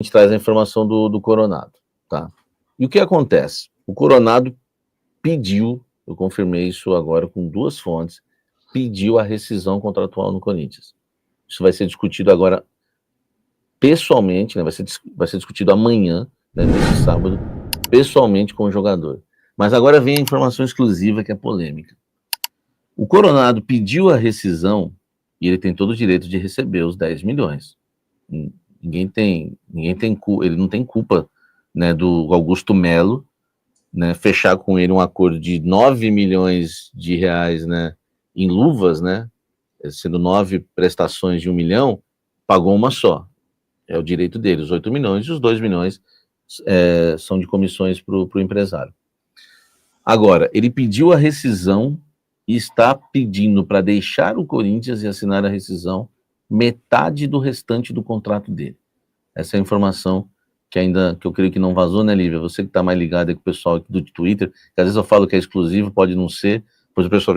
gente traz a informação do Coronado, tá? E o que acontece? O Coronado pediu, eu confirmei isso agora com 2 fontes, pediu a rescisão contratual no Corinthians. Isso vai ser discutido agora pessoalmente, né? Vai ser discutido amanhã, né, nesse sábado, pessoalmente com o jogador. Mas agora vem a informação exclusiva que é polêmica. O Coronado pediu a rescisão e ele tem todo o direito de receber os 10 milhões. Ele não tem culpa, né, do Augusto Melo, né, fechar com ele um acordo de 9 milhões de reais, né, em luvas, né, sendo 9 prestações de 1 milhão, pagou uma só. É o direito dele, os 8 milhões e os 2 milhões são de comissões para o empresário. Agora, ele pediu a rescisão e está pedindo para deixar o Corinthians e assinar a rescisão metade do restante do contrato dele. Essa é a informação que eu creio que não vazou, né, Lívia? Você que está mais ligado aí com o pessoal aqui do Twitter, que às vezes eu falo que é exclusivo, pode não ser, depois o pessoal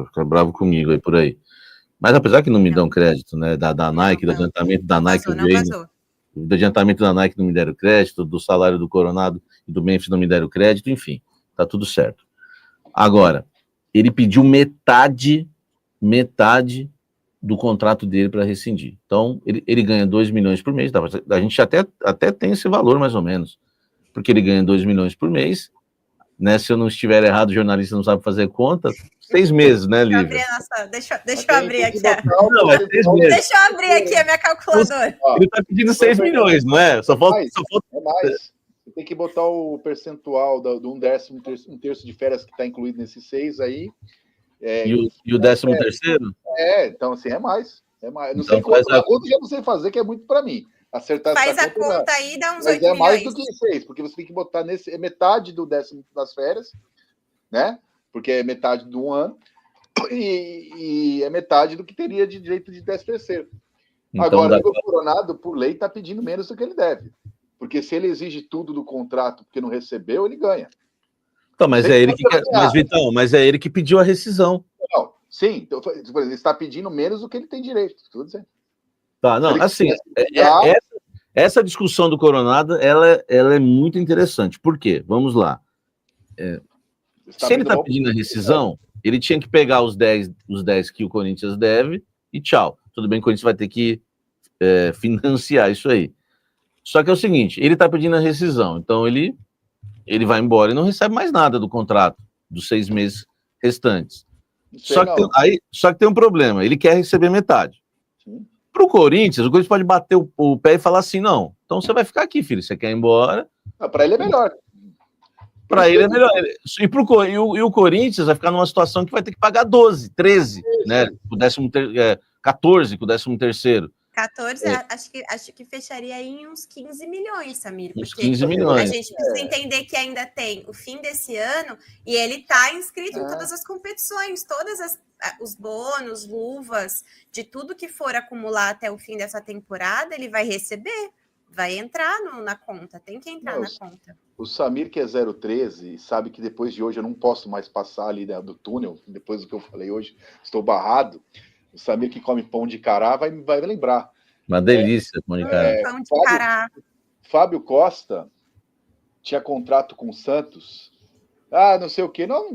fica bravo comigo aí por aí. Mas apesar que não me dão crédito, né, da Nike, do adiantamento da Nike veio, do adiantamento da Nike não me deram crédito, do salário do Coronado e do Memphis não me deram crédito, enfim, tá tudo certo. Agora, ele pediu metade do contrato dele para rescindir. Então, ele ganha 2 milhões por mês, a gente até tem esse valor mais ou menos, porque ele ganha 2 milhões por mês, né? Se eu não estiver errado, o jornalista não sabe fazer conta, 6 meses, né, Lívia? Deixa eu abrir aqui. Não, é 6 meses. Deixa eu abrir aqui a minha calculadora. Ele está pedindo 6 milhões, não é? Só falta... É mais. Você tem que botar o percentual do 1/10, 1/3 de férias que está incluído nesses 6 aí. E o 13º? Então assim, é mais. Não então sei quanto, a conta já não sei fazer, que é muito para mim. Acertar faz essa conta aí, dá uns 8 milhões. Mas é mais do que 6, porque você tem que botar metade do 10º das férias, né? Porque é metade do 1 ano, e é metade do que teria de direito de 13º. Então, agora, o Coronado, por lei, está pedindo menos do que ele deve. Porque se ele exige tudo do contrato porque não recebeu, ele ganha. Então, mas é ele que quer. Mas, Vitão, mas é ele que pediu a rescisão. Não, sim, então, ele está pedindo menos do que ele tem direito. Tudo certo. Tá, não, assim, essa discussão do Coronado, ela é muito interessante. Por quê? Vamos lá. Se ele está pedindo a rescisão, ele tinha que pegar os 10 que o Corinthians deve e tchau. Tudo bem que o Corinthians vai ter que financiar isso aí. Só que é o seguinte, ele está pedindo a rescisão, então ele vai embora e não recebe mais nada do contrato dos 6 meses restantes. Só que tem um problema, ele quer receber metade. Para o Corinthians pode bater o pé e falar assim, não, então você vai ficar aqui, filho, você quer ir embora. Para ele é melhor. Para ele é melhor. E o Corinthians vai ficar numa situação que vai ter que pagar 12, 13, né? O 14 com o 13º. 14, acho que fecharia aí em uns 15 milhões, Samir. Uns 15 milhões. A gente precisa entender que ainda tem o fim desse ano e ele está inscrito em todas as competições, os bônus, luvas, de tudo que for acumular até o fim dessa temporada, ele vai receber, vai entrar na conta, tem que entrar na conta. O Samir, que é 013, sabe que depois de hoje eu não posso mais passar ali do túnel, depois do que eu falei hoje, estou barrado. O Samir que come pão de cará vai lembrar. Uma delícia, pão de cará. Pão de cará. Fábio Costa tinha contrato com o Santos. Não sei o quê. Não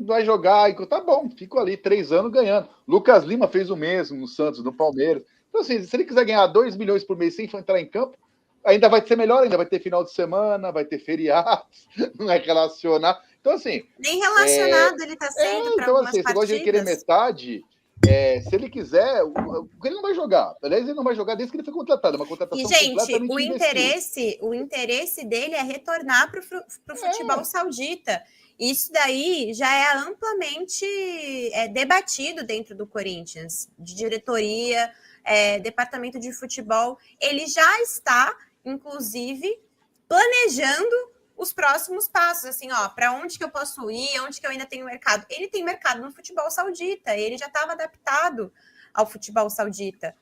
vai jogar. Tá bom, fico ali 3 anos ganhando. Lucas Lima fez o mesmo no Santos, no Palmeiras. Então, assim, se ele quiser ganhar 2 milhões por mês sem entrar em campo, ainda vai ser melhor, ainda vai ter final de semana, vai ter feriados, não vai relacionar. Então, assim... Nem relacionado ele tá sendo para algumas partidas. Você gosta de querer metade... se ele quiser, ele não vai jogar. Aliás, ele não vai jogar desde que ele foi contratado. Uma contratação completamente o interesse dele é retornar para o futebol saudita. Isso daí já é amplamente debatido dentro do Corinthians, de diretoria, departamento de futebol. Ele já está, inclusive, planejando os próximos passos, assim, para onde que eu posso ir, onde que eu ainda tenho mercado. Ele tem mercado no futebol saudita, ele já estava adaptado ao futebol saudita.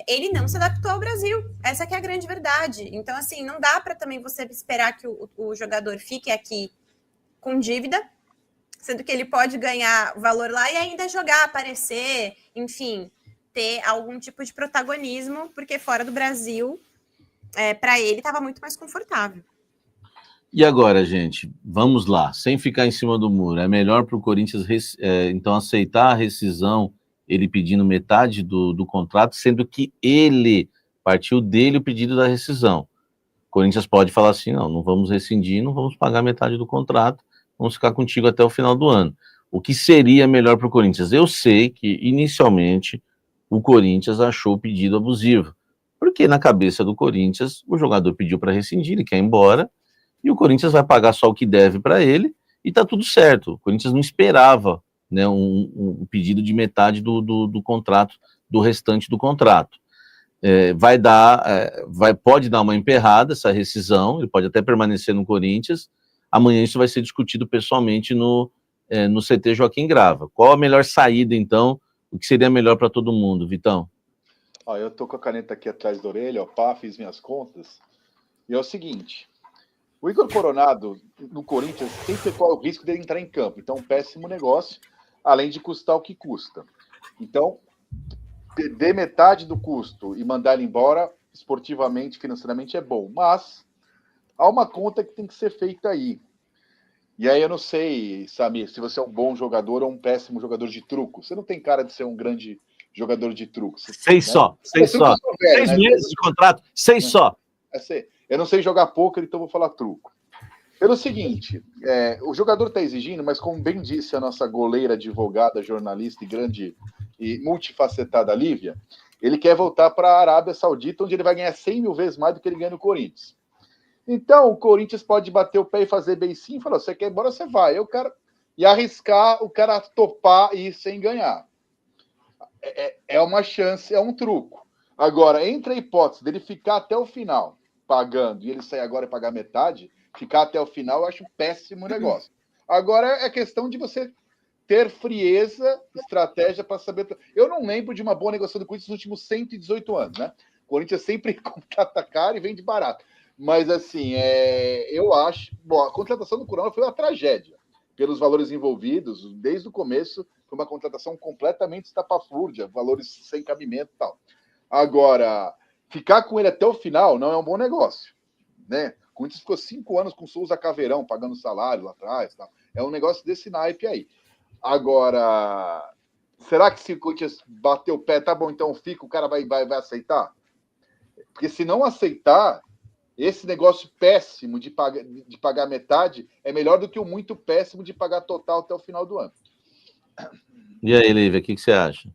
Ele não se adaptou ao Brasil, essa que é a grande verdade. Então, assim, não dá para também você esperar que o jogador fique aqui com dívida, sendo que ele pode ganhar valor lá e ainda jogar, aparecer, enfim, ter algum tipo de protagonismo, porque fora do Brasil para ele estava muito mais confortável. E agora, gente, vamos lá, sem ficar em cima do muro. É melhor para o Corinthians, então, aceitar a rescisão, ele pedindo metade do contrato, sendo que ele partiu dele o pedido da rescisão. O Corinthians pode falar assim, não vamos rescindir, não vamos pagar metade do contrato, vamos ficar contigo até o final do ano. O que seria melhor para o Corinthians? Eu sei que, inicialmente, o Corinthians achou o pedido abusivo, porque na cabeça do Corinthians, o jogador pediu para rescindir, ele quer ir embora, e o Corinthians vai pagar só o que deve para ele, e tá tudo certo. O Corinthians não esperava, né, um pedido de metade do contrato, do restante do contrato. Pode dar uma emperrada essa rescisão, ele pode até permanecer no Corinthians. Amanhã isso vai ser discutido pessoalmente no CT Joaquim Grava. Qual a melhor saída, então? O que seria melhor para todo mundo, Vitão? Eu tô com a caneta aqui atrás da orelha, fiz minhas contas, e é o seguinte: o Igor Coronado, no Corinthians, sempre corre o risco dele entrar em campo. Então, um péssimo negócio, além de custar o que custa. Então, perder metade do custo e mandar ele embora, esportivamente, financeiramente, é bom. Mas há uma conta que tem que ser feita aí. E aí eu não sei, Samir, se você é um bom jogador ou um péssimo jogador de truco. Você não tem cara de ser um grande jogador de truco. Seis só. 6 meses de contrato, 6 só. Eu não sei jogar poker, então vou falar truco. Pelo seguinte, o jogador está exigindo, mas como bem disse a nossa goleira, advogada, jornalista e grande e multifacetada Lívia, ele quer voltar para a Arábia Saudita, onde ele vai ganhar 100 mil vezes mais do que ele ganha no Corinthians. Então, o Corinthians pode bater o pé e fazer bem sim, falar, você quer ir embora, você vai. E arriscar o cara topar e ir sem ganhar. É uma chance, é um truco. Agora, entre a hipótese dele ficar até o final pagando e ele sair agora e pagar metade, ficar até o final, eu acho um péssimo negócio. Agora é questão de você ter frieza, estratégia para saber. Eu não lembro de uma boa negociação do Corinthians nos últimos 118 anos, né? O Corinthians sempre contrata caro e vende barato. Mas, assim, eu acho. Bom, a contratação do Corona foi uma tragédia, pelos valores envolvidos. Desde o começo, foi uma contratação completamente estapafúrdia, valores sem cabimento e tal. Agora, ficar com ele até o final não é um bom negócio, né? O Corinthians ficou 5 anos com o Souza Caveirão, pagando salário lá atrás. Tal. É um negócio desse naipe aí. Agora, será que se o Corinthians bater o pé, tá bom, então fica, o cara vai aceitar? Porque se não aceitar, esse negócio péssimo de pagar metade é melhor do que o muito péssimo de pagar total até o final do ano. E aí, Lívia, o que você acha?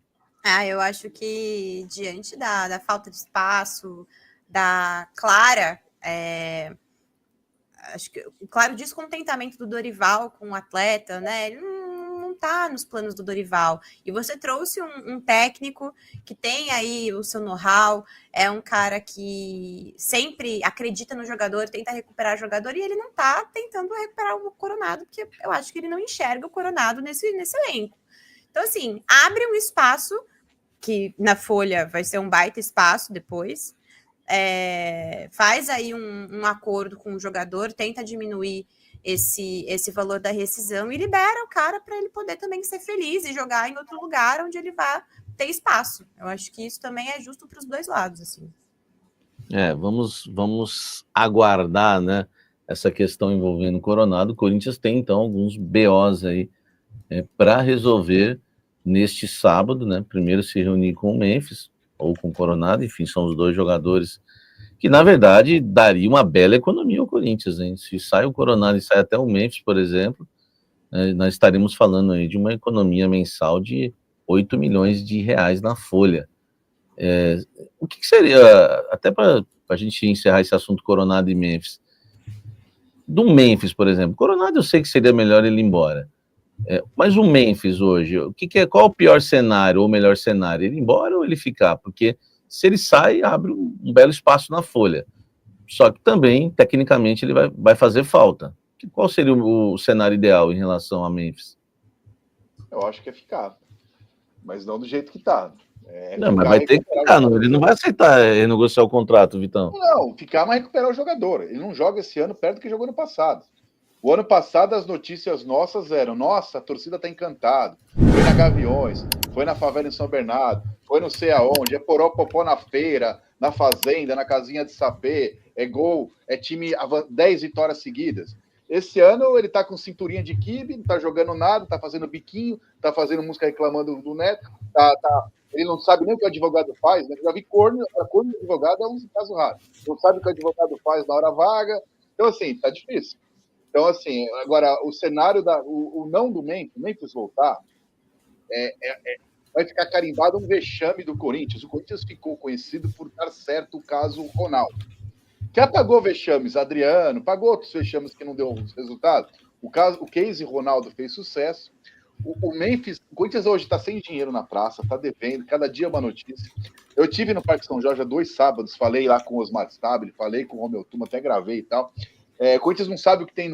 Eu acho que diante da falta de espaço, da clara, acho que o claro descontentamento do Dorival com o atleta, né? Ele não tá nos planos do Dorival. E você trouxe um técnico que tem aí o seu know-how, é um cara que sempre acredita no jogador, tenta recuperar o jogador, e ele não tá tentando recuperar o Coronado, porque eu acho que ele não enxerga o Coronado nesse elenco. Então, assim, abre um espaço, que na Folha vai ser um baita espaço depois, faz aí um acordo com o jogador, tenta diminuir esse valor da rescisão e libera o cara para ele poder também ser feliz e jogar em outro lugar onde ele vai ter espaço. Eu acho que isso também é justo para os dois lados, assim. Vamos aguardar, né, essa questão envolvendo o Coronado. O Corinthians tem, então, alguns BOs aí para resolver neste sábado, né? Primeiro se reunir com o Memphis ou com o Coronado, enfim, são os dois jogadores que, na verdade, daria uma bela economia ao Corinthians, hein? Se sai o Coronado e sai até o Memphis, por exemplo, nós estaremos falando aí de uma economia mensal de 8 milhões de reais na folha. O que seria, até para a gente encerrar esse assunto Coronado e Memphis, do Memphis, por exemplo, Coronado eu sei que seria melhor ele ir embora, mas o Memphis hoje, qual o pior cenário ou o melhor cenário? Ele ir embora ou ele ficar? Porque se ele sai, abre um belo espaço na folha. Só que também, tecnicamente, ele vai fazer falta. Qual seria o cenário ideal em relação a Memphis? Eu acho que é ficar. Mas não do jeito que está. Não, mas vai ter que ficar. Ele não vai aceitar renegociar o contrato, Vitão. Não, ficar, mas recuperar o jogador. Ele não joga esse ano perto do que jogou no passado. O ano passado as notícias nossas eram: nossa, a torcida tá encantada. Foi na Gaviões, foi na favela em São Bernardo, foi não sei aonde, é Poropopó na feira, na fazenda, na casinha de sapê, é gol, é time 10 vitórias seguidas. Esse ano ele tá com cinturinha de quibe, não tá jogando nada, tá fazendo biquinho, tá fazendo música reclamando do Neto, ele não sabe nem o que o advogado faz, né? Eu já vi corno do advogado é um caso raro. Não sabe o que o advogado faz na hora vaga. Então, assim, tá difícil. Então, assim, agora, o cenário o não do Memphis voltar, vai ficar carimbado um vexame do Corinthians. O Corinthians ficou conhecido por dar certo o caso Ronaldo. Já pagou vexames Adriano, pagou outros vexames que não deu resultado. O case Ronaldo fez sucesso. O Memphis, o Corinthians hoje está sem dinheiro na praça, está devendo, cada dia uma notícia. Eu tive no Parque São Jorge há 2 sábados, falei lá com o Osmar Stabile, falei com o Romeu Tuma, até gravei e tal. O Corinthians não sabe o que tem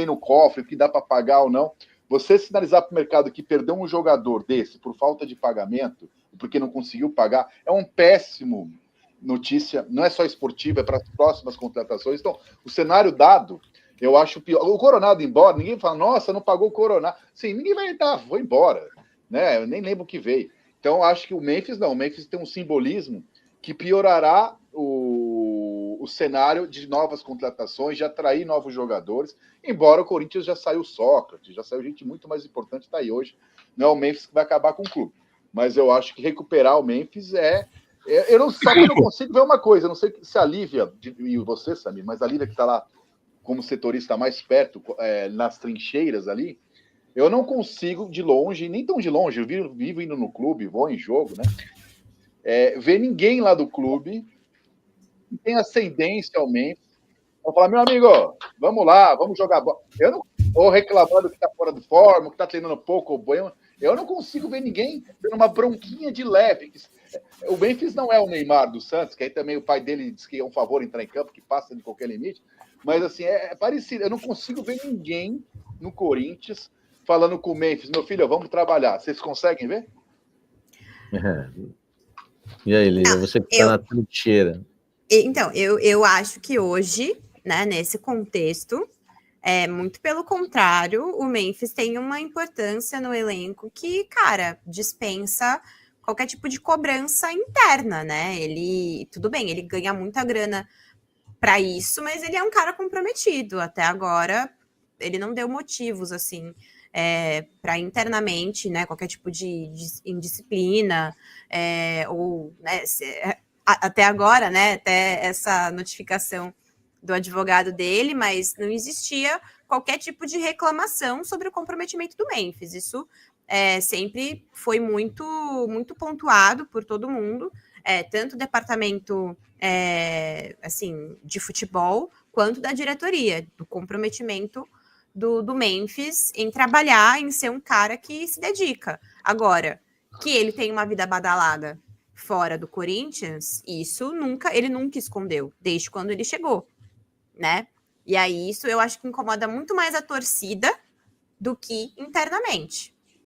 no cofre, o que dá para pagar ou não. Você sinalizar para o mercado que perdeu um jogador desse por falta de pagamento, porque não conseguiu pagar, é um péssimo notícia, não é só esportiva, é para as próximas contratações. Então, o cenário dado, eu acho pior. O Coronado embora, ninguém fala, nossa, não pagou o Coronado. Sim, ninguém vai entrar, vou embora. Né? Eu nem lembro o que veio. Então, acho que o Memphis não. O Memphis tem um simbolismo que piorará o cenário de novas contratações, de atrair novos jogadores. Embora o Corinthians já saiu Sócrates, já saiu gente muito mais importante, está aí hoje. Não é o Memphis que vai acabar com o clube. Mas eu acho que recuperar o Memphis eu não consigo ver uma coisa. Eu não sei se a Lívia, e você, Samir, mas a Lívia que está lá como setorista mais perto, nas trincheiras ali, eu não consigo de longe, nem tão de longe, eu vivo indo no clube, vou em jogo, né? Ver ninguém lá do clube que tem ascendência ao Memphis. Vou falar, meu amigo, vamos lá, vamos jogar bola. Eu não estou reclamando que está fora de forma, que está treinando pouco ou banho. Eu não consigo ver ninguém dando uma bronquinha de leve. O Memphis não é o Neymar do Santos, que aí também o pai dele diz que é um favor entrar em campo, que passa de qualquer limite. Mas, assim, é parecido. Eu não consigo ver ninguém no Corinthians falando com o Memphis, meu filho, vamos trabalhar. Vocês conseguem ver? E aí, Lívia, você que está na trincheira. Então, eu acho que hoje, né, nesse contexto, muito pelo contrário, o Memphis tem uma importância no elenco que, cara, dispensa qualquer tipo de cobrança interna, né? Tudo bem, ele ganha muita grana para isso, mas ele é um cara comprometido. Até agora, ele não deu motivos, assim, para internamente, né, qualquer tipo de indisciplina, ou, né, até agora, né, até essa notificação do advogado dele, mas não existia qualquer tipo de reclamação sobre o comprometimento do Memphis. Isso sempre foi muito, muito pontuado por todo mundo, tanto o departamento assim, de futebol, quanto da diretoria, do comprometimento do Memphis em trabalhar, em ser um cara que se dedica. Agora, que ele tem uma vida badalada fora do Corinthians, isso ele nunca escondeu, desde quando ele chegou, né? E aí isso eu acho que incomoda muito mais a torcida do que internamente.